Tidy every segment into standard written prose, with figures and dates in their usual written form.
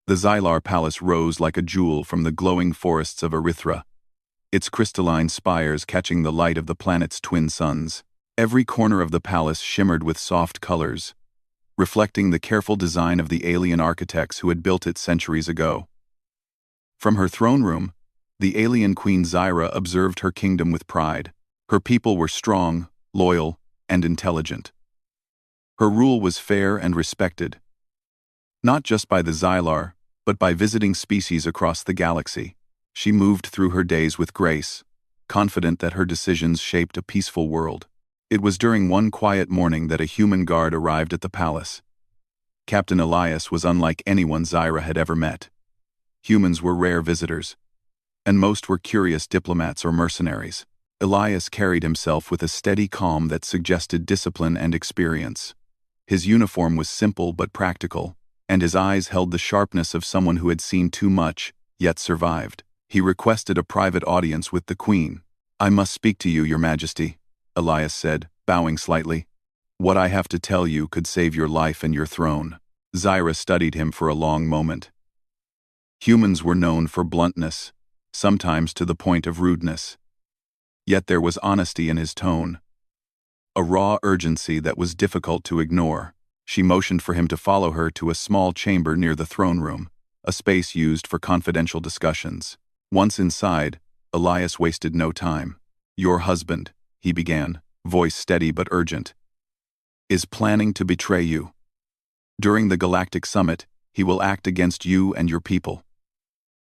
The Xylar Palace rose like a jewel from the glowing forests of Erythra, its crystalline spires catching the light of the planet's twin suns. Every corner of the palace shimmered with soft colors, reflecting the careful design of the alien architects who had built it centuries ago. From her throne room, the alien Queen Zyra observed her kingdom with pride. Her people were strong, loyal, and intelligent. Her rule was fair and respected, not just by the Xylar, but by visiting species across the galaxy. She moved through her days with grace, confident that her decisions shaped a peaceful world. It was during one quiet morning that a human guard arrived at the palace. Captain Elias was unlike anyone Zyra had ever met. Humans were rare visitors, and most were curious diplomats or mercenaries. Elias carried himself with a steady calm that suggested discipline and experience. His uniform was simple but practical, and his eyes held the sharpness of someone who had seen too much, yet survived. He requested a private audience with the Queen. "I must speak to you, Your Majesty," Elias said, bowing slightly. "What I have to tell you could save your life and your throne." Zyra studied him for a long moment. Humans were known for bluntness, sometimes to the point of rudeness. Yet there was honesty in his tone, a raw urgency that was difficult to ignore. She motioned for him to follow her to a small chamber near the throne room, a space used for confidential discussions. Once inside, Elias wasted no time. "Your husband," he began, voice steady but urgent, "is planning to betray you. During the Galactic Summit, he will act against you and your people.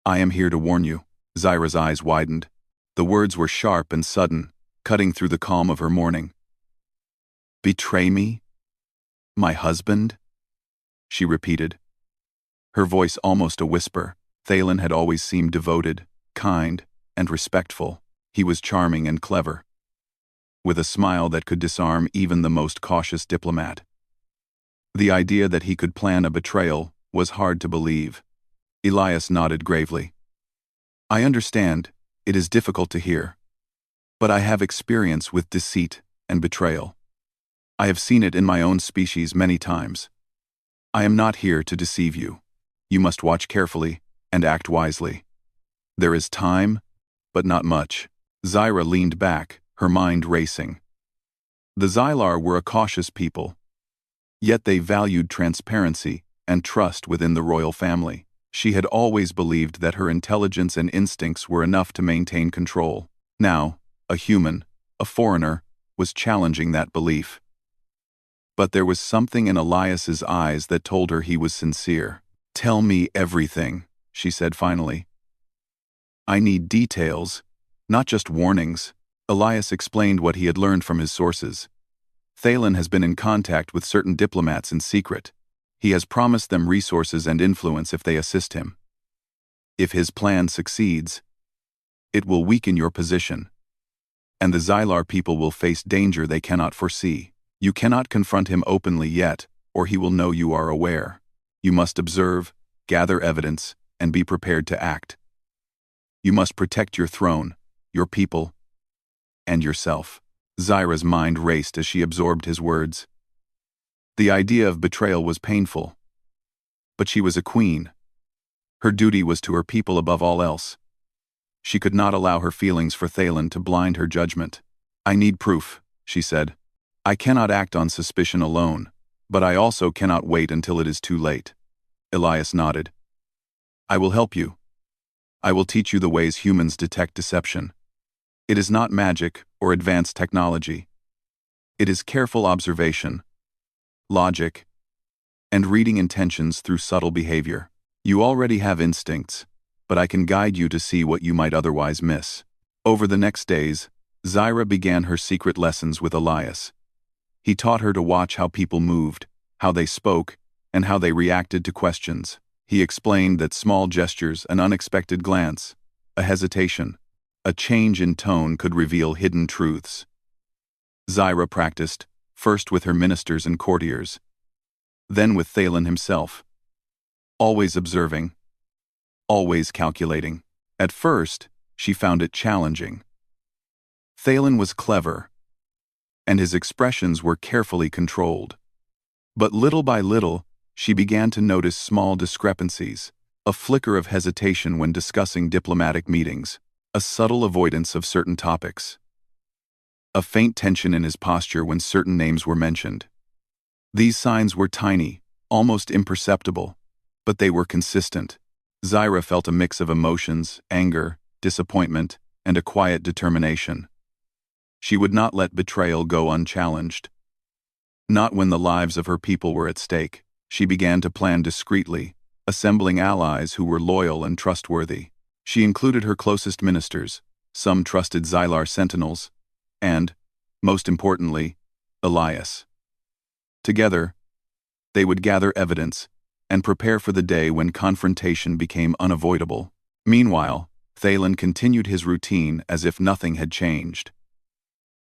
I am here to warn you." Zyra's eyes widened. The words were sharp and sudden, cutting through the calm of her mourning. "Betray me? My husband?" she repeated, her voice almost a whisper. Thalen had always seemed devoted, kind, and respectful. He was charming and clever, with a smile that could disarm even the most cautious diplomat. The idea that he could plan a betrayal was hard to believe. Elias nodded gravely. "I understand, it is difficult to hear, but I have experience with deceit and betrayal. I have seen it in my own species many times. I am not here to deceive you. You must watch carefully and act wisely. There is time, but not much." Zyra leaned back, her mind racing. The Xylar were a cautious people, yet they valued transparency and trust within the royal family. She had always believed that her intelligence and instincts were enough to maintain control. Now, a human, a foreigner, was challenging that belief. But there was something in Elias's eyes that told her he was sincere. "Tell me everything," she said finally. "I need details, not just warnings." Elias explained what he had learned from his sources. Thalen has been in contact with certain diplomats in secret. He has promised them resources and influence if they assist him. If his plan succeeds, it will weaken your position, and the Xylar people will face danger they cannot foresee. You cannot confront him openly yet, or he will know you are aware. You must observe, gather evidence, and be prepared to act. You must protect your throne, your people, and yourself. Zyra's mind raced as she absorbed his words. The idea of betrayal was painful, but she was a queen. Her duty was to her people above all else. She could not allow her feelings for Thalen to blind her judgment. "I need proof," she said. "I cannot act on suspicion alone, but I also cannot wait until it is too late." Elias nodded. "I will help you. I will teach you the ways humans detect deception. It is not magic or advanced technology. It is careful observation, logic, and reading intentions through subtle behavior. You already have instincts, but I can guide you to see what you might otherwise miss." Over the next days, Zyra began her secret lessons with Elias. He taught her to watch how people moved, how they spoke, and how they reacted to questions. He explained that small gestures, an unexpected glance, a hesitation, a change in tone could reveal hidden truths. Zyra practiced, first with her ministers and courtiers, then with Thalen himself. Always observing, always calculating. At first, she found it challenging. Thalen was clever, and his expressions were carefully controlled. But little by little, she began to notice small discrepancies. a flicker of hesitation when discussing diplomatic meetings, a subtle avoidance of certain topics, a faint tension in his posture when certain names were mentioned. These signs were tiny, almost imperceptible, but they were consistent. Zyra felt a mix of emotions, anger, disappointment, and a quiet determination. She would not let betrayal go unchallenged. Not when the lives of her people were at stake. She began to plan discreetly, assembling allies who were loyal and trustworthy. She included her closest ministers, some trusted Xylar sentinels, and, most importantly, Elias. Together, they would gather evidence and prepare for the day when confrontation became unavoidable. Meanwhile, Thalen continued his routine as if nothing had changed.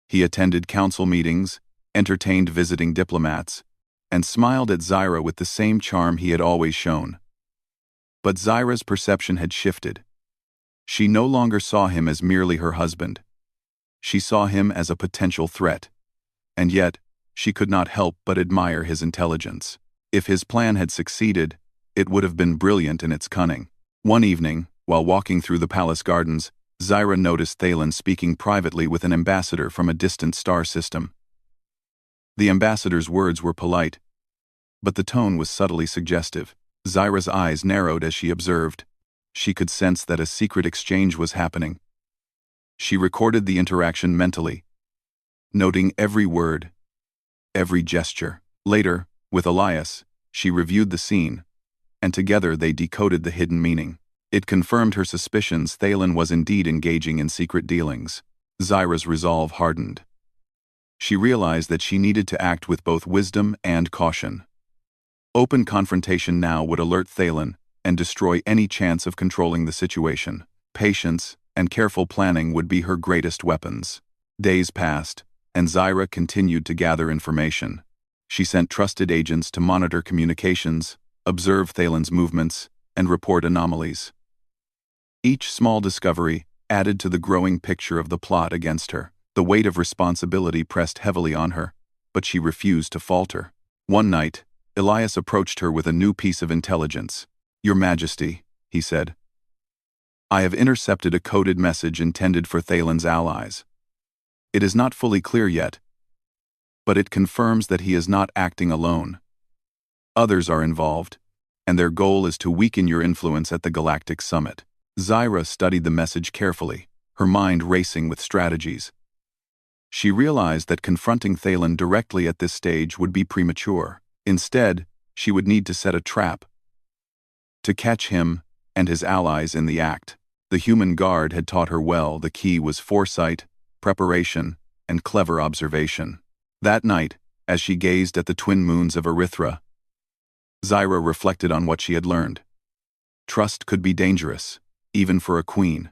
He attended council meetings, entertained visiting diplomats, and smiled at Zyra with the same charm he had always shown. But Zyra's perception had shifted. She no longer saw him as merely her husband. She saw him as a potential threat. And yet, she could not help but admire his intelligence. If his plan had succeeded, it would have been brilliant in its cunning. One evening, while walking through the palace gardens, Zyra noticed Thalen speaking privately with an ambassador from a distant star system. The ambassador's words were polite, but the tone was subtly suggestive. Zyra's eyes narrowed as she observed. She could sense that a secret exchange was happening. She recorded the interaction mentally, noting every word, every gesture. Later, with Elias, she reviewed the scene, and together they decoded the hidden meaning. It confirmed her suspicions Thalen was indeed engaging in secret dealings. Zyra's resolve hardened. She realized that she needed to act with both wisdom and caution. Open confrontation now would alert Thalen and destroy any chance of controlling the situation. Patience and careful planning would be her greatest weapons. Days passed, and Zyra continued to gather information. She sent trusted agents to monitor communications, observe Thalen's movements, and report anomalies. Each small discovery added to the growing picture of the plot against her. The weight of responsibility pressed heavily on her, but she refused to falter. One night, Elias approached her with a new piece of intelligence. "Your Majesty," he said, "I have intercepted a coded message intended for Thalen's allies. It is not fully clear yet, but it confirms that he is not acting alone. Others are involved, and their goal is to weaken your influence at the Galactic Summit." Zyra studied the message carefully, her mind racing with strategies. She realized that confronting Thalen directly at this stage would be premature. Instead, she would need to set a trap to catch him and his allies in the act. The human guard had taught her well the key was foresight, preparation, and clever observation. That night, as she gazed at the twin moons of Erythra, Zyra reflected on what she had learned. Trust could be dangerous, even for a queen.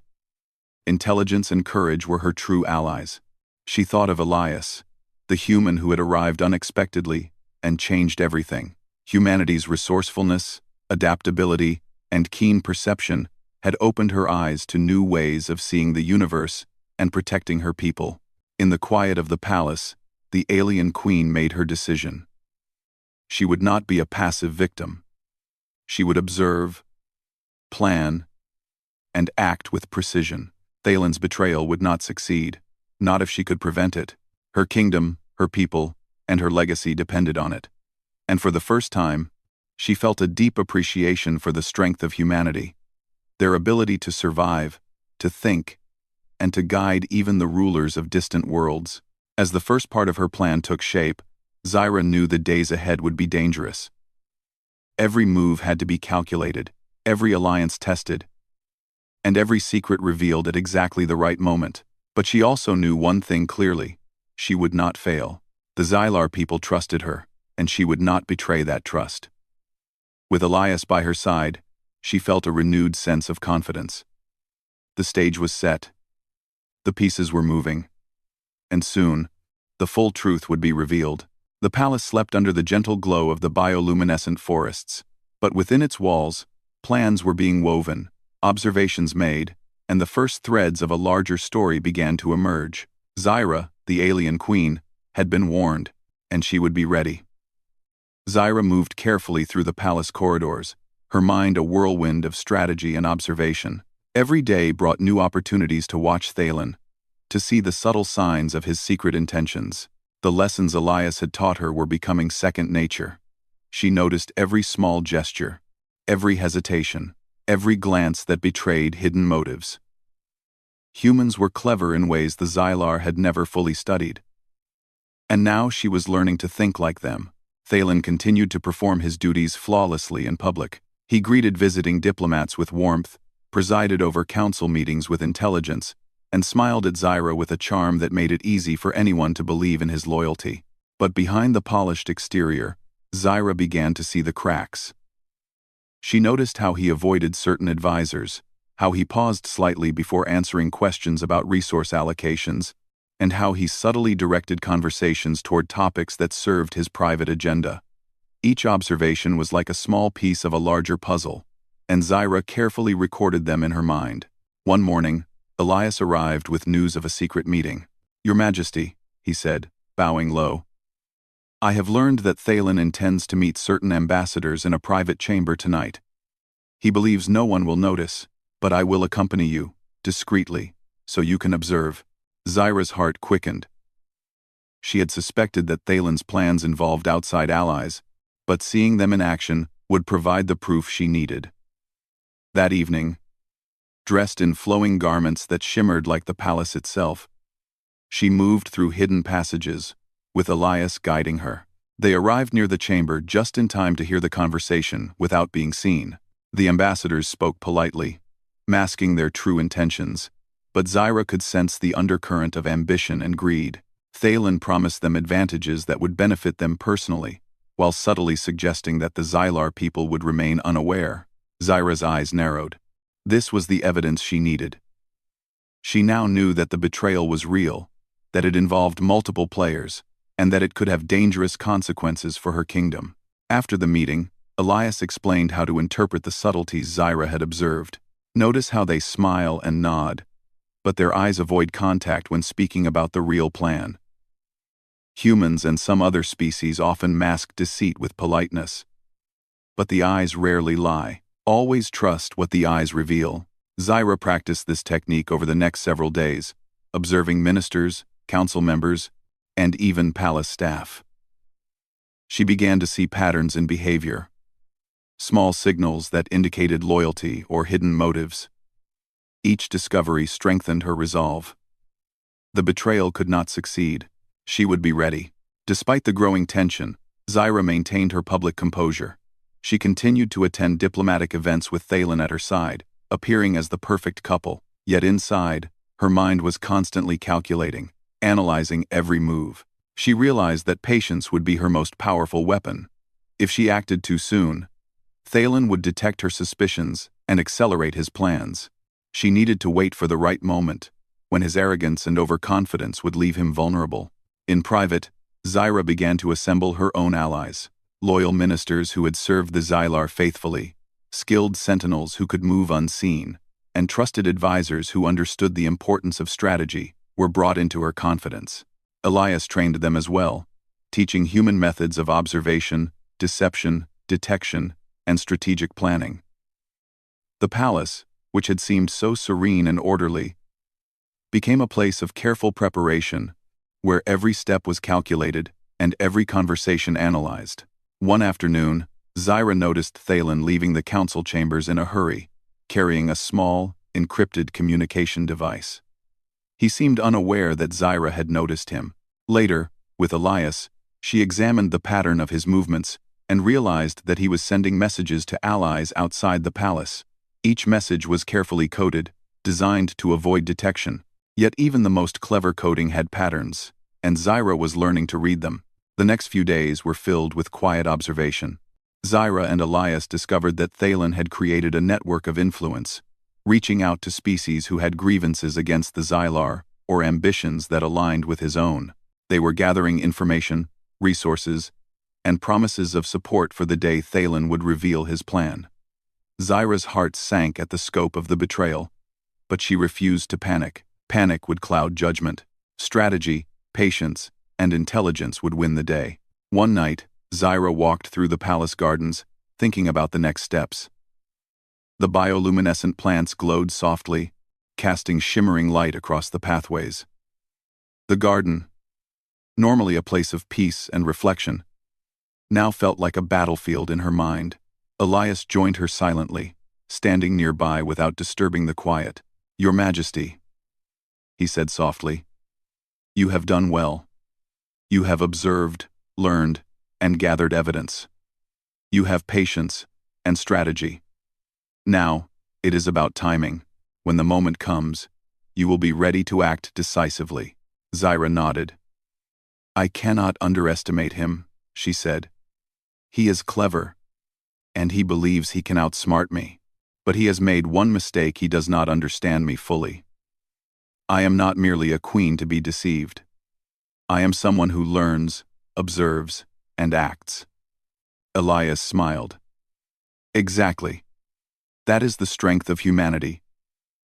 Intelligence and courage were her true allies. She thought of Elias, the human who had arrived unexpectedly and changed everything. Humanity's resourcefulness, adaptability, and keen perception had opened her eyes to new ways of seeing the universe and protecting her people. In the quiet of the palace, the alien queen made her decision. She would not be a passive victim. She would observe, plan, and act with precision. Thalen's betrayal would not succeed, not if she could prevent it. Her kingdom, her people, and her legacy depended on it. And for the first time, she felt a deep appreciation for the strength of humanity, their ability to survive, to think, and to guide even the rulers of distant worlds. As the first part of her plan took shape, Zyra knew the days ahead would be dangerous. Every move had to be calculated, every alliance tested, and every secret revealed at exactly the right moment. But she also knew one thing clearly: she would not fail. The Xylar people trusted her, and she would not betray that trust. With Elias by her side, she felt a renewed sense of confidence. The stage was set. The pieces were moving. And soon, the full truth would be revealed. The palace slept under the gentle glow of the bioluminescent forests, but within its walls, plans were being woven, observations made, and the first threads of a larger story began to emerge. Zyra, the alien queen, had been warned, and she would be ready. Zyra moved carefully through the palace corridors, her mind a whirlwind of strategy and observation. Every day brought new opportunities to watch Thalen, to see the subtle signs of his secret intentions. The lessons Elias had taught her were becoming second nature. She noticed every small gesture, every hesitation, every glance that betrayed hidden motives. Humans were clever in ways the Xylar had never fully studied. And now she was learning to think like them. Thalen continued to perform his duties flawlessly in public. He greeted visiting diplomats with warmth, presided over council meetings with intelligence, and smiled at Zyra with a charm that made it easy for anyone to believe in his loyalty. But behind the polished exterior, Zyra began to see the cracks. She noticed how he avoided certain advisors, how he paused slightly before answering questions about resource allocations, and how he subtly directed conversations toward topics that served his private agenda. Each observation was like a small piece of a larger puzzle, and Zyra carefully recorded them in her mind. One morning, Elias arrived with news of a secret meeting. "Your Majesty," he said, bowing low, "I have learned that Thalen intends to meet certain ambassadors in a private chamber tonight. He believes no one will notice, but I will accompany you, discreetly, so you can observe." Zyra's heart quickened. She had suspected that Thalen's plans involved outside allies, but seeing them in action would provide the proof she needed. That evening, dressed in flowing garments that shimmered like the palace itself, she moved through hidden passages, with Elias guiding her. They arrived near the chamber just in time to hear the conversation without being seen. The ambassadors spoke politely, masking their true intentions, but Zyra could sense the undercurrent of ambition and greed. Thalen promised them advantages that would benefit them personally, while subtly suggesting that the Xylar people would remain unaware. Zyra's eyes narrowed. This was the evidence she needed. She now knew that the betrayal was real, that it involved multiple players, and that it could have dangerous consequences for her kingdom. After the meeting, Elias explained how to interpret the subtleties Zyra had observed. Notice how they smile and nod, but their eyes avoid contact when speaking about the real plan. Humans and some other species often mask deceit with politeness, but the eyes rarely lie. Always trust what the eyes reveal. Zyra practiced this technique over the next several days, observing ministers, council members, and even palace staff. She began to see patterns in behavior, small signals that indicated loyalty or hidden motives. Each discovery strengthened her resolve. The betrayal could not succeed. She would be ready. Despite the growing tension, Zyra maintained her public composure. She continued to attend diplomatic events with Thalen at her side, appearing as the perfect couple. Yet inside, her mind was constantly calculating, analyzing every move. She realized that patience would be her most powerful weapon. If she acted too soon, Thalen would detect her suspicions and accelerate his plans. She needed to wait for the right moment, when his arrogance and overconfidence would leave him vulnerable. In private, Zyra began to assemble her own allies, loyal ministers who had served the Xylar faithfully, skilled sentinels who could move unseen, and trusted advisors who understood the importance of strategy were brought into her confidence. Elias trained them as well, teaching human methods of observation, deception, detection, and strategic planning. The palace, which had seemed so serene and orderly, became a place of careful preparation, where every step was calculated and every conversation analyzed. One afternoon, Zyra noticed Thalen leaving the council chambers in a hurry, carrying a small, encrypted communication device. He seemed unaware that Zyra had noticed him. Later, with Elias, she examined the pattern of his movements and realized that he was sending messages to allies outside the palace. Each message was carefully coded, designed to avoid detection. Yet even the most clever coding had patterns, and Zyra was learning to read them. The next few days were filled with quiet observation. Zyra and Elias discovered that Thalen had created a network of influence, reaching out to species who had grievances against the Xylar or ambitions that aligned with his own. They were gathering information, resources, and promises of support for the day Thalen would reveal his plan. Zyra's heart sank at the scope of the betrayal, but she refused to panic. Panic would cloud judgment. Strategy, patience, and intelligence would win the day. One night, Zyra walked through the palace gardens, thinking about the next steps. The bioluminescent plants glowed softly, casting shimmering light across the pathways. The garden, normally a place of peace and reflection, now felt like a battlefield in her mind. Elias joined her silently, standing nearby without disturbing the quiet. "Your Majesty," he said softly, "you have done well. You have observed, learned, and gathered evidence. You have patience and strategy. Now, it is about timing. When the moment comes, you will be ready to act decisively." Zyra nodded. "I cannot underestimate him," she said. "He is clever, and he believes he can outsmart me. But he has made one mistake: he does not understand me fully. I am not merely a queen to be deceived. I am someone who learns, observes, and acts." Elias smiled. "Exactly. That is the strength of humanity.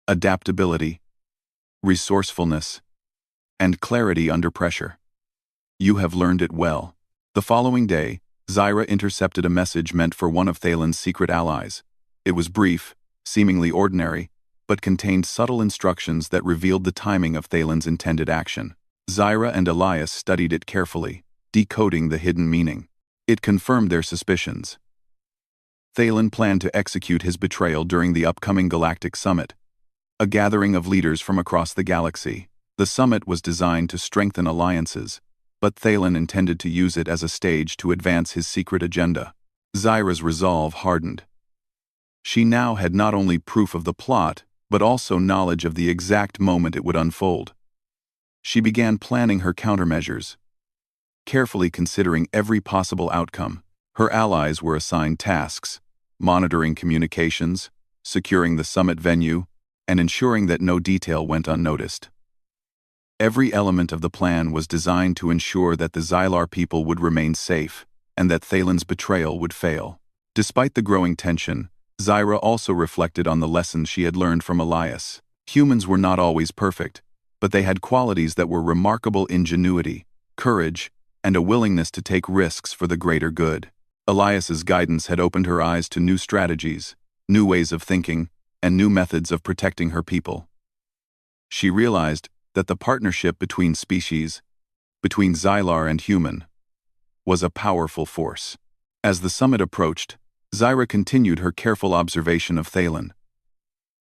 Adaptability, resourcefulness, and clarity under pressure. You have learned it well." The following day, Zyra intercepted a message meant for one of Thalen's secret allies. It was brief, seemingly ordinary, but contained subtle instructions that revealed the timing of Thalen's intended action. Zyra and Elias studied it carefully, decoding the hidden meaning. It confirmed their suspicions. Thalen planned to execute his betrayal during the upcoming Galactic Summit, a gathering of leaders from across the galaxy. The summit was designed to strengthen alliances, but Thalen intended to use it as a stage to advance his secret agenda. Zyra's resolve hardened. She now had not only proof of the plot, but also knowledge of the exact moment it would unfold. She began planning her countermeasures, carefully considering every possible outcome. Her allies were assigned tasks: monitoring communications, securing the summit venue, and ensuring that no detail went unnoticed. Every element of the plan was designed to ensure that the Xylar people would remain safe, and that Thalen's betrayal would fail. Despite the growing tension, Zyra also reflected on the lessons she had learned from Elias. Humans were not always perfect, but they had qualities that were remarkable: ingenuity, courage, and a willingness to take risks for the greater good. Elias's guidance had opened her eyes to new strategies, new ways of thinking, and new methods of protecting her people. She realized that the partnership between species, between Xylar and human, was a powerful force. As the summit approached, Zyra continued her careful observation of Thalen.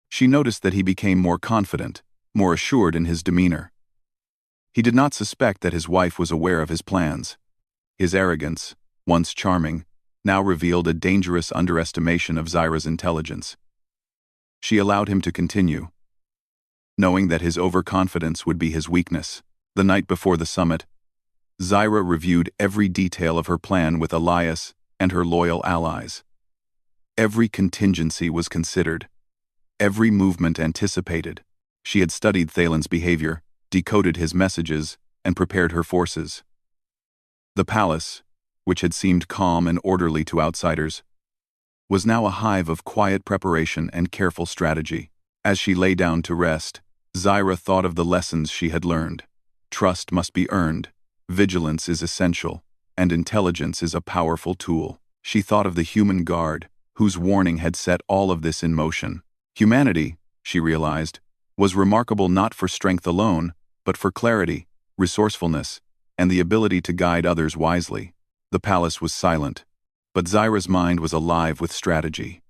She noticed that he became more confident, more assured in his demeanor. He did not suspect that his wife was aware of his plans. His arrogance, once charming, now revealed a dangerous underestimation of Zyra's intelligence. She allowed him to continue, knowing that his overconfidence would be his weakness. The night before the summit, Zyra reviewed every detail of her plan with Elias and her loyal allies. Every contingency was considered, every movement anticipated. She had studied Thalen's behavior, decoded his messages, and prepared her forces. The palace, which had seemed calm and orderly to outsiders, was now a hive of quiet preparation and careful strategy. As she lay down to rest, Zyra thought of the lessons she had learned. Trust must be earned, vigilance is essential, and intelligence is a powerful tool. She thought of the human guard, whose warning had set all of this in motion. Humanity, she realized, was remarkable not for strength alone, but for clarity, resourcefulness, and the ability to guide others wisely. The palace was silent, but Zyra's mind was alive with strategy.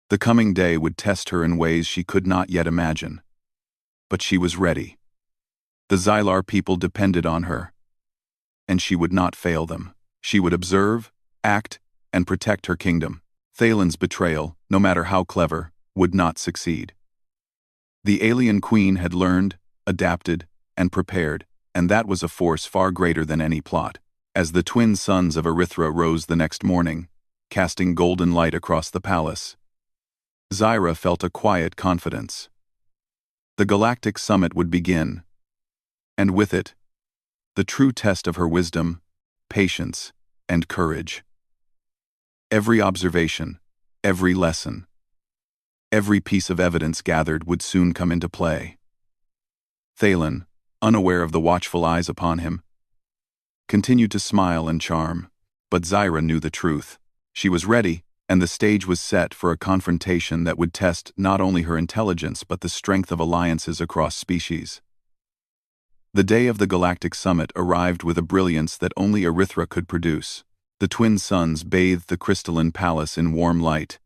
The coming day would test her in ways she could not yet imagine. But she was ready. The Xylar people depended on her, and she would not fail them. She would observe, act, and protect her kingdom. Thalen's betrayal, no matter how clever, would not succeed. The alien queen had learned, adapted, and prepared, and that was a force far greater than any plot. As the twin suns of Erythra rose the next morning, casting golden light across the palace, Zyra felt a quiet confidence. The Galactic Summit would begin, and with it, the true test of her wisdom, patience, and courage. Every observation, every lesson, every piece of evidence gathered would soon come into play. Thalen, unaware of the watchful eyes upon him, continued to smile and charm, but Zyra knew the truth. She was ready, and the stage was set for a confrontation that would test not only her intelligence but the strength of alliances across species. The day of the Galactic Summit arrived with a brilliance that only Erythra could produce. The twin suns bathed the crystalline palace in warm light,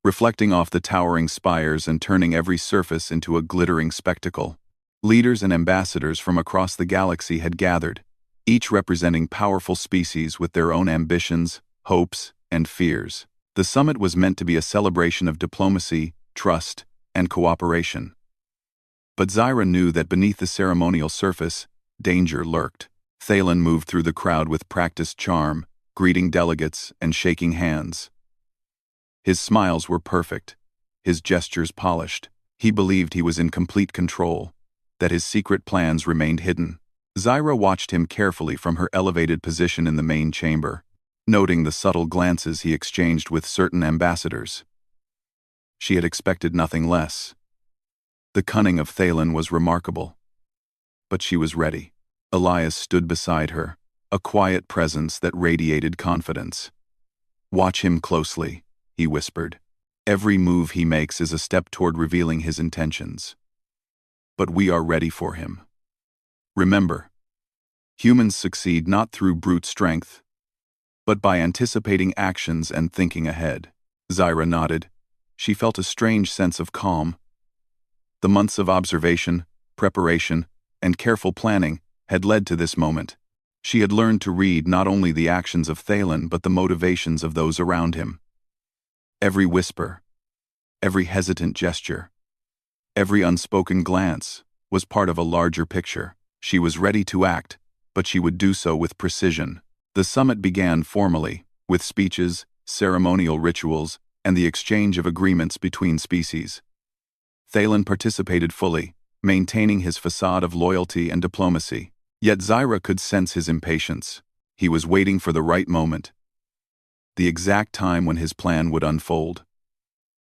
reflecting off the towering spires and turning every surface into a glittering spectacle. Leaders and ambassadors from across the galaxy had gathered, each representing powerful species with their own ambitions, hopes, and fears. The summit was meant to be a celebration of diplomacy, trust, and cooperation. But Zyra knew that beneath the ceremonial surface, danger lurked. Thalen moved through the crowd with practiced charm, greeting delegates and shaking hands. His smiles were perfect, his gestures polished. He believed he was in complete control, that his secret plans remained hidden. Zyra watched him carefully from her elevated position in the main chamber, noting the subtle glances he exchanged with certain ambassadors. She had expected nothing less. The cunning of Thalen was remarkable. But she was ready. Elias stood beside her, a quiet presence that radiated confidence. "Watch him closely," he whispered. "Every move he makes is a step toward revealing his intentions. But we are ready for him. Remember, humans succeed not through brute strength, but by anticipating actions and thinking ahead." Zyra nodded. She felt a strange sense of calm. The months of observation, preparation, and careful planning had led to this moment. She had learned to read not only the actions of Thalen but the motivations of those around him. Every whisper, every hesitant gesture, every unspoken glance was part of a larger picture. She was ready to act, but she would do so with precision. The summit began formally, with speeches, ceremonial rituals, and the exchange of agreements between species. Thalen participated fully, maintaining his facade of loyalty and diplomacy. Yet Zyra could sense his impatience. He was waiting for the right moment, the exact time when his plan would unfold.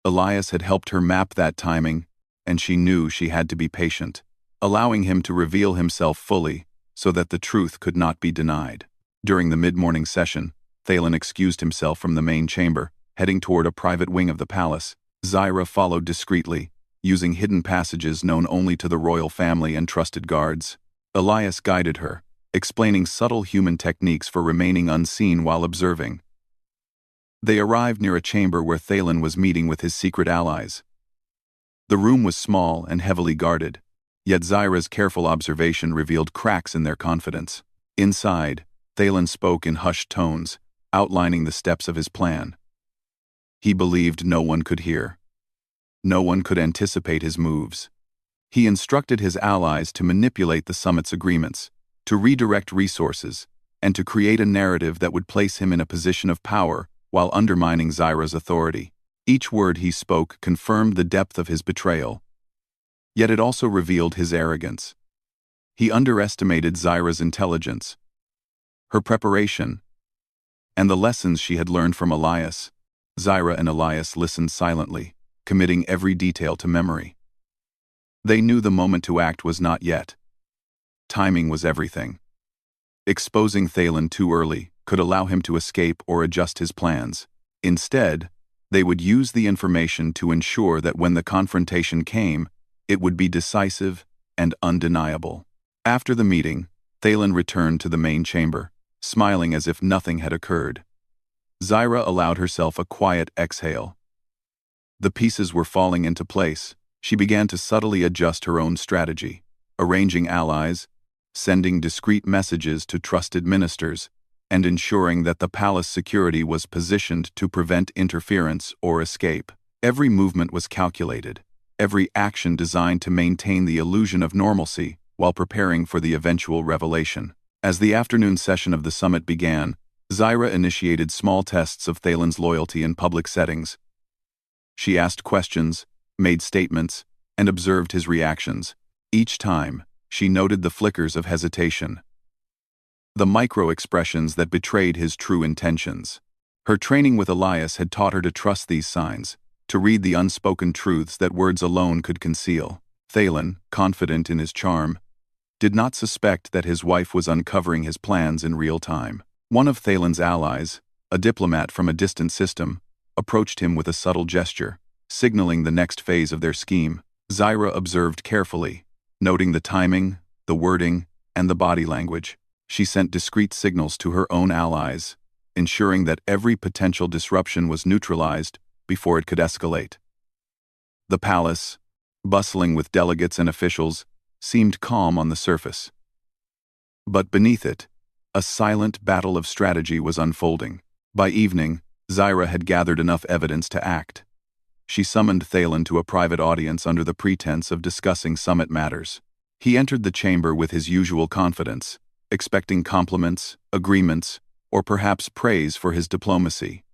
Elias had helped her map that timing, and she knew she had to be patient, allowing him to reveal himself fully so that the truth could not be denied. During the mid-morning session, Thalen excused himself from the main chamber, heading toward a private wing of the palace. Zyra followed discreetly, using hidden passages known only to the royal family and trusted guards. Elias guided her, explaining subtle human techniques for remaining unseen while observing. They arrived near a chamber where Thalen was meeting with his secret allies. The room was small and heavily guarded, yet Zyra's careful observation revealed cracks in their confidence. Inside, Thalen spoke in hushed tones, outlining the steps of his plan. He believed no one could hear. No one could anticipate his moves. He instructed his allies to manipulate the summit's agreements, to redirect resources, and to create a narrative that would place him in a position of power while undermining Zyra's authority. Each word he spoke confirmed the depth of his betrayal. Yet it also revealed his arrogance. He underestimated Zyra's intelligence, her preparation, and the lessons she had learned from Elias. Zyra and Elias listened silently, committing every detail to memory. They knew the moment to act was not yet. Timing was everything. Exposing Thalen too early could allow him to escape or adjust his plans. Instead, they would use the information to ensure that when the confrontation came, it would be decisive and undeniable. After the meeting, Thalen returned to the main chamber, smiling as if nothing had occurred. Zyra allowed herself a quiet exhale. The pieces were falling into place. She began to subtly adjust her own strategy, arranging allies, sending discreet messages to trusted ministers, and ensuring that the palace security was positioned to prevent interference or escape. Every movement was calculated, every action designed to maintain the illusion of normalcy while preparing for the eventual revelation. As the afternoon session of the summit began, Zyra initiated small tests of Thalen's loyalty in public settings. She asked questions, made statements, and observed his reactions. Each time, she noted the flickers of hesitation, the micro-expressions that betrayed his true intentions. Her training with Elias had taught her to trust these signs, to read the unspoken truths that words alone could conceal. Thalen, confident in his charm, did not suspect that his wife was uncovering his plans in real time. One of Thalen's allies, a diplomat from a distant system, approached him with a subtle gesture, signaling the next phase of their scheme. Zyra observed carefully, noting the timing, the wording, and the body language. She sent discreet signals to her own allies, ensuring that every potential disruption was neutralized before it could escalate. The palace, bustling with delegates and officials, seemed calm on the surface. But beneath it, a silent battle of strategy was unfolding. By evening, Zyra had gathered enough evidence to act. She summoned Thalen to a private audience under the pretense of discussing summit matters. He entered the chamber with his usual confidence, expecting compliments, agreements, or perhaps praise for his diplomacy.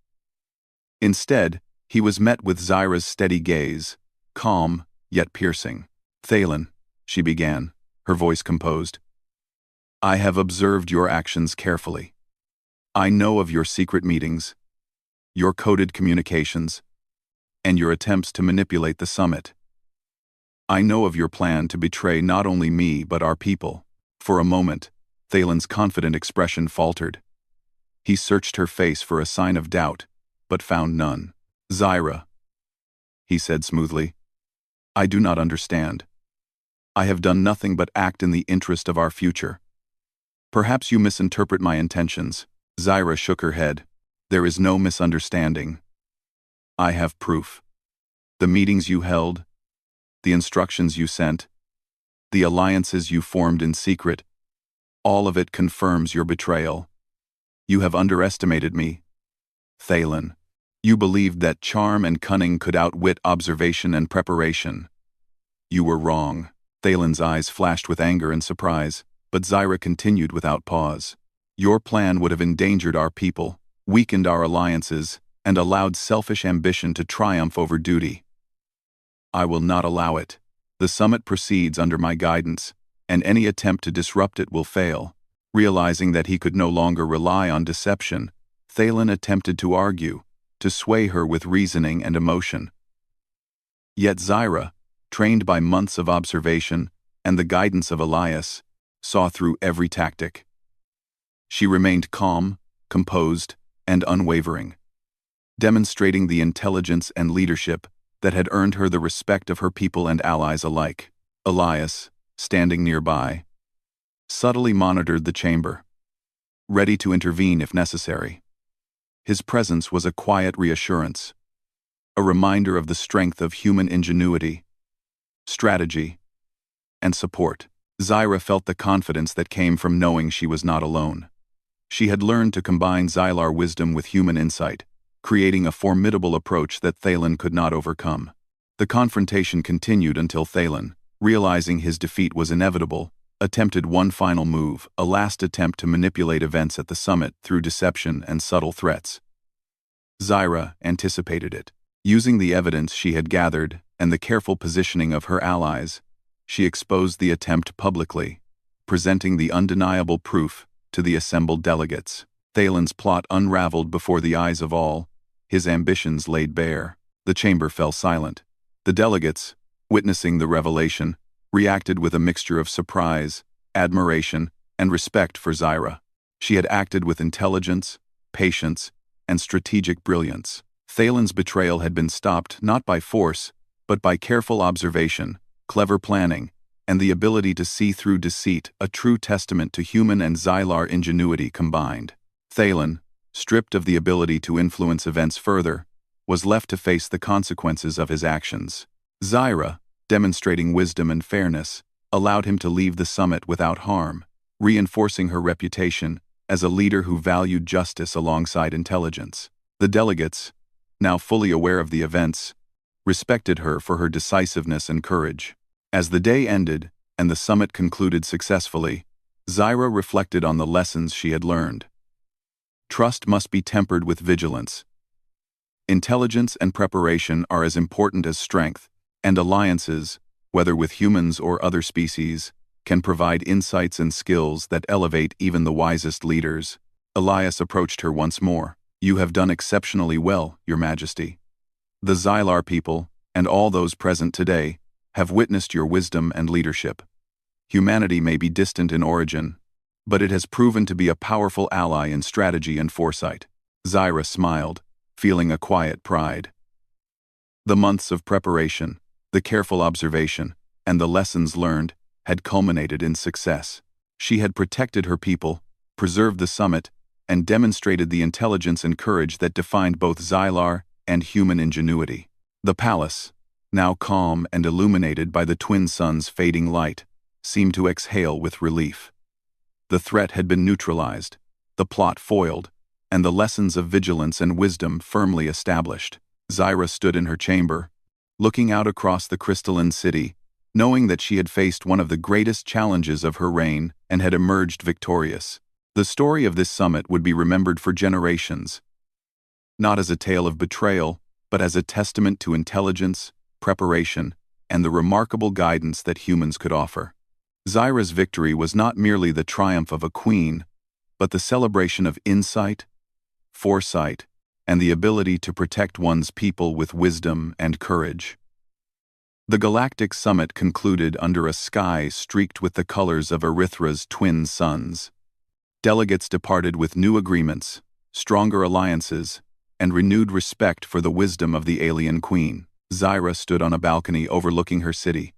Instead, he was met with Zyra's steady gaze, calm yet piercing. "Thalen," she began, her voice composed, "I have observed your actions carefully. I know of your secret meetings, your coded communications, and your attempts to manipulate the summit. I know of your plan to betray not only me but our people." For a moment, Thalen's confident expression faltered. He searched her face for a sign of doubt, but found none. "Zyra," he said smoothly, "I do not understand. I have done nothing but act in the interest of our future. Perhaps you misinterpret my intentions." Zyra shook her head. "There is no misunderstanding. I have proof. The meetings you held, the instructions you sent, the alliances you formed in secret, all of it confirms your betrayal. You have underestimated me, Thalen. You believed that charm and cunning could outwit observation and preparation. You were wrong." Thalen's eyes flashed with anger and surprise, but Zyra continued without pause. "Your plan would have endangered our people, weakened our alliances, and allowed selfish ambition to triumph over duty. I will not allow it. The summit proceeds under my guidance, and any attempt to disrupt it will fail." Realizing that he could no longer rely on deception, Thalen attempted to argue, to sway her with reasoning and emotion. Yet Zyra, trained by months of observation and the guidance of Elias, saw through every tactic. She remained calm, composed, and unwavering, demonstrating the intelligence and leadership that had earned her the respect of her people and allies alike. Elias, standing nearby, subtly monitored the chamber, ready to intervene if necessary. His presence was a quiet reassurance, a reminder of the strength of human ingenuity, strategy, and support. Zyra felt the confidence that came from knowing she was not alone. She had learned to combine Xylar wisdom with human insight, creating a formidable approach that Thalen could not overcome. The confrontation continued until Thalen, realizing his defeat was inevitable, attempted one final move, a last attempt to manipulate events at the summit through deception and subtle threats. Zyra anticipated it. Using the evidence she had gathered and the careful positioning of her allies, she exposed the attempt publicly, presenting the undeniable proof to the assembled delegates. Thalen's plot unraveled before the eyes of all, his ambitions laid bare. The chamber fell silent. The delegates, witnessing the revelation, reacted with a mixture of surprise, admiration, and respect for Zyra. She had acted with intelligence, patience, and strategic brilliance. Thalen's betrayal had been stopped not by force, but by careful observation, clever planning, and the ability to see through deceit, a true testament to human and Xylar ingenuity combined. Thalen, stripped of the ability to influence events further, was left to face the consequences of his actions. Zyra, demonstrating wisdom and fairness, allowed him to leave the summit without harm, reinforcing her reputation as a leader who valued justice alongside intelligence. The delegates, now fully aware of the events, respected her for her decisiveness and courage. As the day ended and the summit concluded successfully, Zyra reflected on the lessons she had learned. Trust must be tempered with vigilance. Intelligence and preparation are as important as strength, and alliances, whether with humans or other species, can provide insights and skills that elevate even the wisest leaders. Elias approached her once more. "You have done exceptionally well, Your Majesty. The Xylar people, and all those present today, have witnessed your wisdom and leadership. Humanity may be distant in origin, but it has proven to be a powerful ally in strategy and foresight." Zyra smiled, feeling a quiet pride. The months of preparation, the careful observation, and the lessons learned had culminated in success. She had protected her people, preserved the summit, and demonstrated the intelligence and courage that defined both Xylar and human ingenuity. The palace, now calm and illuminated by the twin suns' fading light, seemed to exhale with relief. The threat had been neutralized, the plot foiled, and the lessons of vigilance and wisdom firmly established. Zyra stood in her chamber, looking out across the crystalline city, knowing that she had faced one of the greatest challenges of her reign and had emerged victorious. The story of this summit would be remembered for generations, not as a tale of betrayal, but as a testament to intelligence, preparation, and the remarkable guidance that humans could offer. Zyra's victory was not merely the triumph of a queen, but the celebration of insight, foresight, and the ability to protect one's people with wisdom and courage. The Galactic Summit concluded under a sky streaked with the colors of Erythra's twin suns. Delegates departed with new agreements, stronger alliances, and renewed respect for the wisdom of the alien queen. Zyra stood on a balcony overlooking her city,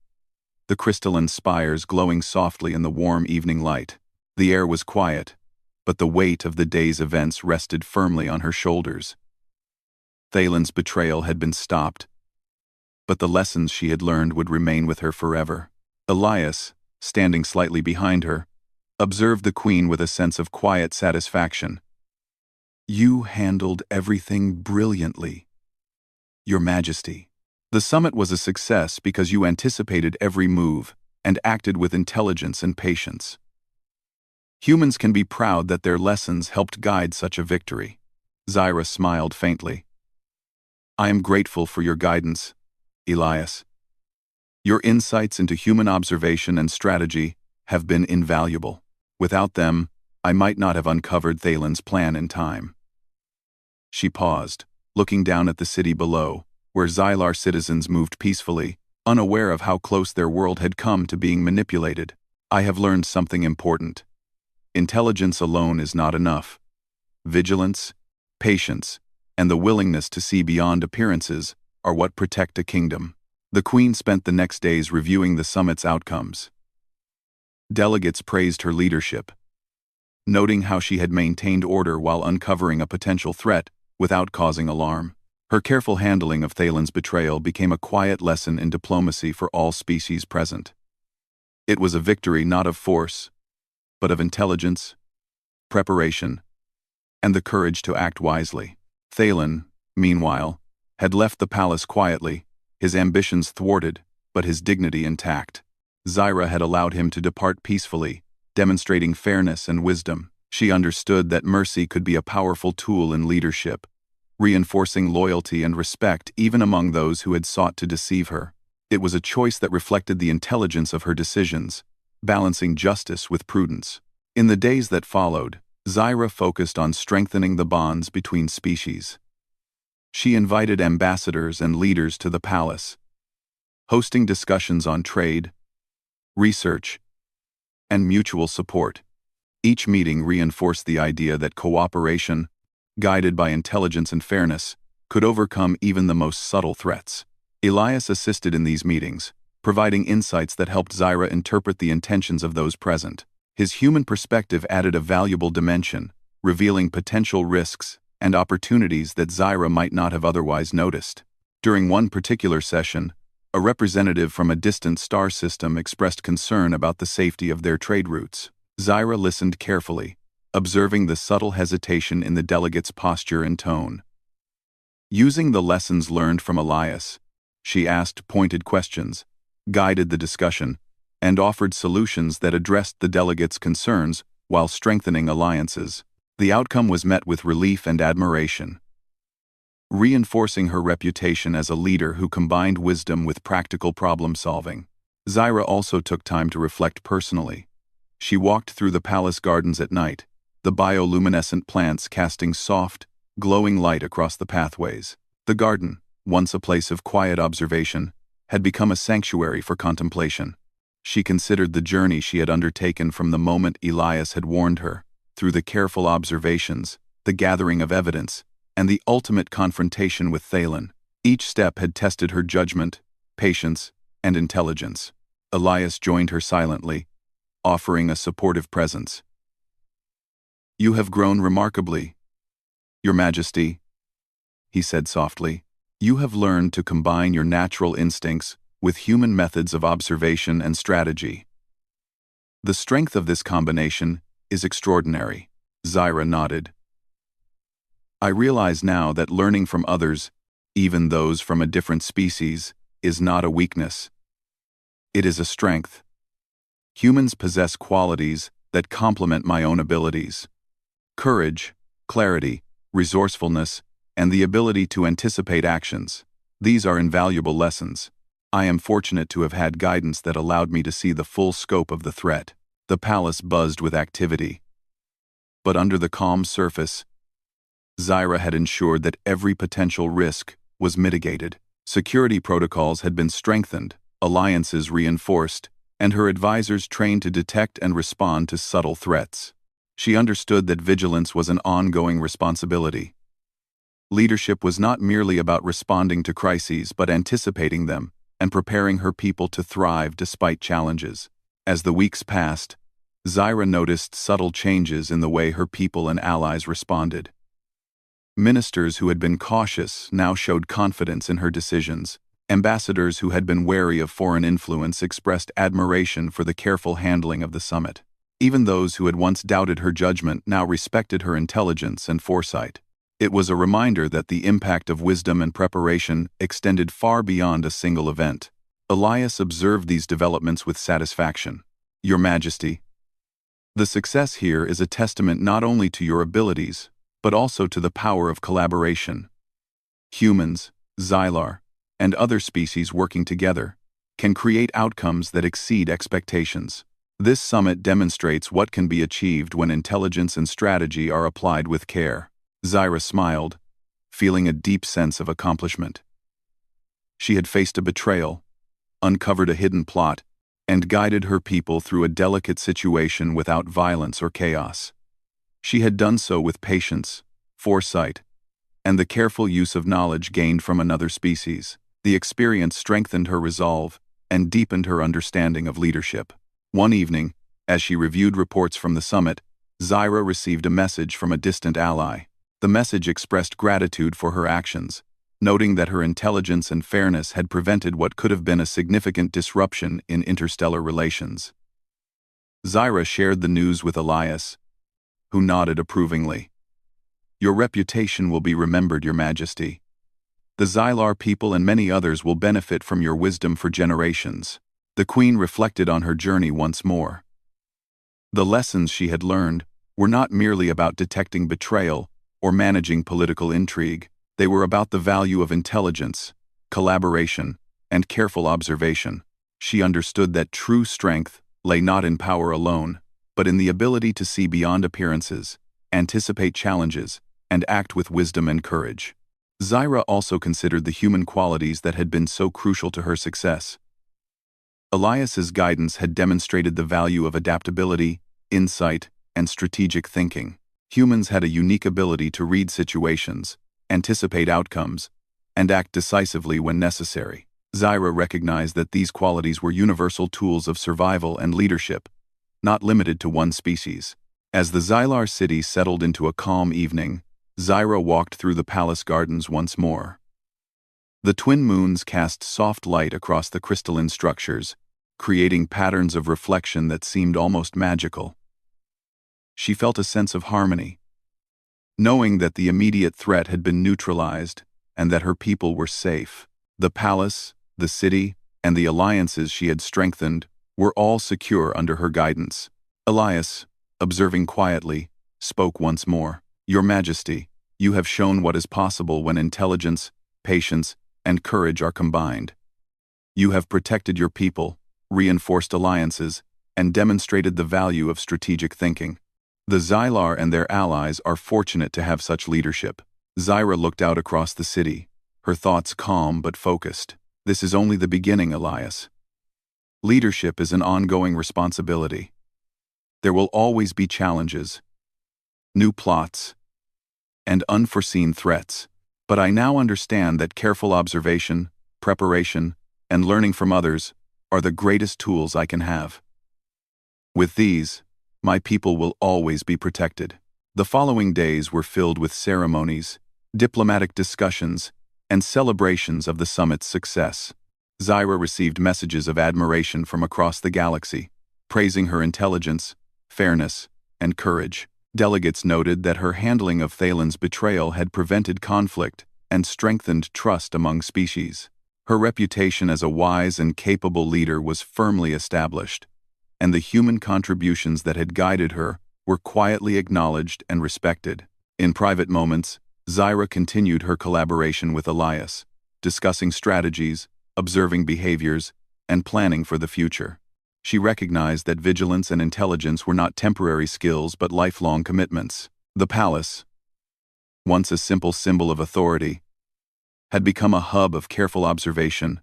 the crystalline spires glowing softly in the warm evening light. The air was quiet, but the weight of the day's events rested firmly on her shoulders. Thalen's betrayal had been stopped, but the lessons she had learned would remain with her forever. Elias, standing slightly behind her, observed the queen with a sense of quiet satisfaction. "You handled everything brilliantly, Your Majesty. The summit was a success because you anticipated every move and acted with intelligence and patience. Humans can be proud that their lessons helped guide such a victory." Zyra smiled faintly. "I am grateful for your guidance, Elias. Your insights into human observation and strategy have been invaluable. Without them, I might not have uncovered Thalen's plan in time." She paused, looking down at the city below, where Xylar citizens moved peacefully, unaware of how close their world had come to being manipulated. "I have learned something important. Intelligence alone is not enough. Vigilance, patience, and the willingness to see beyond appearances are what protect a kingdom." The queen spent the next days reviewing the summit's outcomes. Delegates praised her leadership, noting how she had maintained order while uncovering a potential threat without causing alarm. Her careful handling of Thalen's betrayal became a quiet lesson in diplomacy for all species present. It was a victory not of force, but of intelligence, preparation, and the courage to act wisely. Thalen, meanwhile, had left the palace quietly, his ambitions thwarted, but his dignity intact. Zyra had allowed him to depart peacefully, demonstrating fairness and wisdom. She understood that mercy could be a powerful tool in leadership, reinforcing loyalty and respect even among those who had sought to deceive her. It was a choice that reflected the intelligence of her decisions, balancing justice with prudence. In the days that followed, Zyra focused on strengthening the bonds between species. She invited ambassadors and leaders to the palace, hosting discussions on trade, research, and mutual support. Each meeting reinforced the idea that cooperation, guided by intelligence and fairness, could overcome even the most subtle threats. Elias assisted in these meetings, providing insights that helped Zyra interpret the intentions of those present. His human perspective added a valuable dimension, revealing potential risks and opportunities that Zyra might not have otherwise noticed. During one particular session, a representative from a distant star system expressed concern about the safety of their trade routes. Zyra listened carefully, observing the subtle hesitation in the delegate's posture and tone. Using the lessons learned from Elias, she asked pointed questions, guided the discussion, and offered solutions that addressed the delegates' concerns while strengthening alliances. The outcome was met with relief and admiration, reinforcing her reputation as a leader who combined wisdom with practical problem-solving. Zyra also took time to reflect personally. She walked through the palace gardens at night, the bioluminescent plants casting soft, glowing light across the pathways. The garden, once a place of quiet observation, had become a sanctuary for contemplation. She considered the journey she had undertaken from the moment Elias had warned her, through the careful observations, the gathering of evidence, and the ultimate confrontation with Thalen. Each step had tested her judgment, patience, and intelligence. Elias joined her silently, offering a supportive presence. "You have grown remarkably, Your Majesty," he said softly. "You have learned to combine your natural instincts with human methods of observation and strategy. The strength of this combination is extraordinary." Zyra nodded. "I realize now that learning from others, even those from a different species, is not a weakness. It is a strength. Humans possess qualities that complement my own abilities. Courage, clarity, resourcefulness, and the ability to anticipate actions. These are invaluable lessons. I am fortunate to have had guidance that allowed me to see the full scope of the threat." The palace buzzed with activity. But under the calm surface, Zyra had ensured that every potential risk was mitigated. Security protocols had been strengthened, alliances reinforced, and her advisors trained to detect and respond to subtle threats. She understood that vigilance was an ongoing responsibility. Leadership was not merely about responding to crises but anticipating them and preparing her people to thrive despite challenges. As the weeks passed, Zyra noticed subtle changes in the way her people and allies responded. Ministers who had been cautious now showed confidence in her decisions. Ambassadors who had been wary of foreign influence expressed admiration for the careful handling of the summit. Even those who had once doubted her judgment now respected her intelligence and foresight. It was a reminder that the impact of wisdom and preparation extended far beyond a single event. Elias observed these developments with satisfaction. "Your Majesty, the success here is a testament not only to your abilities, but also to the power of collaboration. Humans, Xylar, and other species working together can create outcomes that exceed expectations. This summit demonstrates what can be achieved when intelligence and strategy are applied with care." Zyra smiled, feeling a deep sense of accomplishment. She had faced a betrayal, uncovered a hidden plot, and guided her people through a delicate situation without violence or chaos. She had done so with patience, foresight, and the careful use of knowledge gained from another species. The experience strengthened her resolve and deepened her understanding of leadership. One evening, as she reviewed reports from the summit, Zyra received a message from a distant ally. The message expressed gratitude for her actions, noting that her intelligence and fairness had prevented what could have been a significant disruption in interstellar relations. Zyra shared the news with Elias, who nodded approvingly. "Your reputation will be remembered, Your Majesty. The Xylar people and many others will benefit from your wisdom for generations." The Queen reflected on her journey once more. The lessons she had learned were not merely about detecting betrayal or managing political intrigue. They were about the value of intelligence, collaboration, and careful observation. She understood that true strength lay not in power alone, but in the ability to see beyond appearances, anticipate challenges, and act with wisdom and courage. Zyra also considered the human qualities that had been so crucial to her success. Elias's guidance had demonstrated the value of adaptability, insight, and strategic thinking. Humans had a unique ability to read situations, anticipate outcomes, and act decisively when necessary. Zyra recognized that these qualities were universal tools of survival and leadership, not limited to one species. As the Xylar city settled into a calm evening, Zyra walked through the palace gardens once more. The twin moons cast soft light across the crystalline structures, creating patterns of reflection that seemed almost magical. She felt a sense of harmony, knowing that the immediate threat had been neutralized and that her people were safe. The palace, the city, and the alliances she had strengthened were all secure under her guidance. Elias, observing quietly, spoke once more. "Your Majesty, you have shown what is possible when intelligence, patience, and courage are combined. You have protected your people, reinforced alliances, and demonstrated the value of strategic thinking. The Xylar and their allies are fortunate to have such leadership." Zyra looked out across the city, her thoughts calm but focused. "This is only the beginning, Elias. Leadership is an ongoing responsibility. There will always be challenges, new plots, and unforeseen threats. But I now understand that careful observation, preparation, and learning from others are the greatest tools I can have. With these, my people will always be protected. The following days were filled with ceremonies, diplomatic discussions, and celebrations of the summit's success. Zyra received messages of admiration from across the galaxy, praising her intelligence, fairness, and courage. Delegates noted that her handling of Thalen's betrayal had prevented conflict and strengthened trust among species. Her reputation as a wise and capable leader was firmly established, and the human contributions that had guided her were quietly acknowledged and respected. In private moments, Zyra continued her collaboration with Elias, discussing strategies, observing behaviors, and planning for the future. She recognized that vigilance and intelligence were not temporary skills but lifelong commitments. The palace, once a simple symbol of authority, had become a hub of careful observation,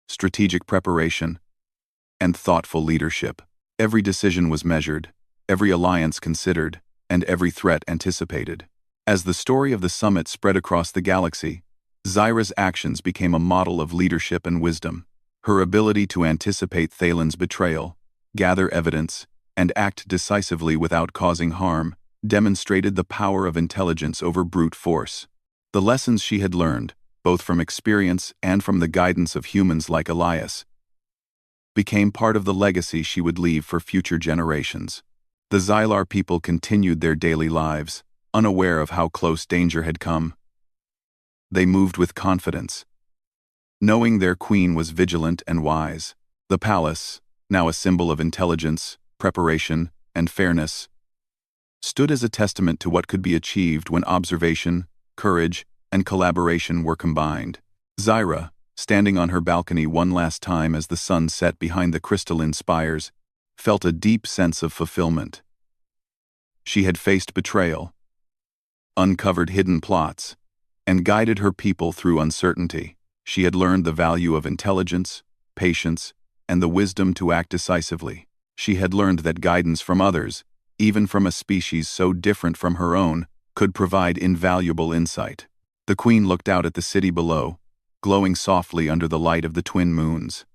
strategic preparation, and thoughtful leadership. Every decision was measured, every alliance considered, and every threat anticipated. As the story of the summit spread across the galaxy, Zyra's actions became a model of leadership and wisdom. Her ability to anticipate Thalen's betrayal, gather evidence, and act decisively without causing harm demonstrated the power of intelligence over brute force. The lessons she had learned, both from experience and from the guidance of humans like Elias, became part of the legacy she would leave for future generations. The Xylar people continued their daily lives, unaware of how close danger had come. They moved with confidence, knowing their queen was vigilant and wise. The palace, now a symbol of intelligence, preparation, and fairness, stood as a testament to what could be achieved when observation, courage, and collaboration were combined. Zyra, standing on her balcony one last time as the sun set behind the crystalline spires, felt a deep sense of fulfillment. She had faced betrayal, uncovered hidden plots, and guided her people through uncertainty. She had learned the value of intelligence, patience, and the wisdom to act decisively. She had learned that guidance from others, even from a species so different from her own, could provide invaluable insight. The queen looked out at the city below, glowing softly under the light of the twin moons.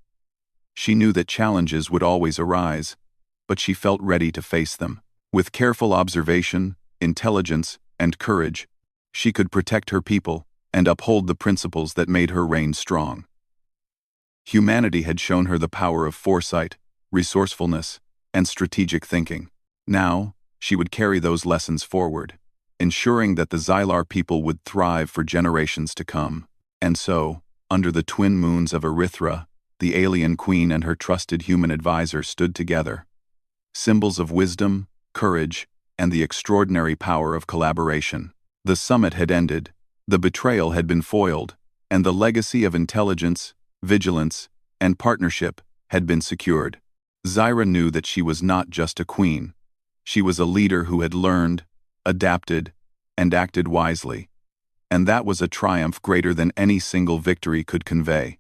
She knew that challenges would always arise, but she felt ready to face them. With careful observation, intelligence, and courage, she could protect her people and uphold the principles that made her reign strong. Humanity had shown her the power of foresight, resourcefulness, and strategic thinking. Now, she would carry those lessons forward, ensuring that the Xylar people would thrive for generations to come. And so, under the twin moons of Erythra, the alien queen and her trusted human advisor stood together, symbols of wisdom, courage, and the extraordinary power of collaboration. The summit had ended, the betrayal had been foiled, and the legacy of intelligence, vigilance, and partnership had been secured. Zyra knew that she was not just a queen. She was a leader who had learned, adapted, and acted wisely. And that was a triumph greater than any single victory could convey.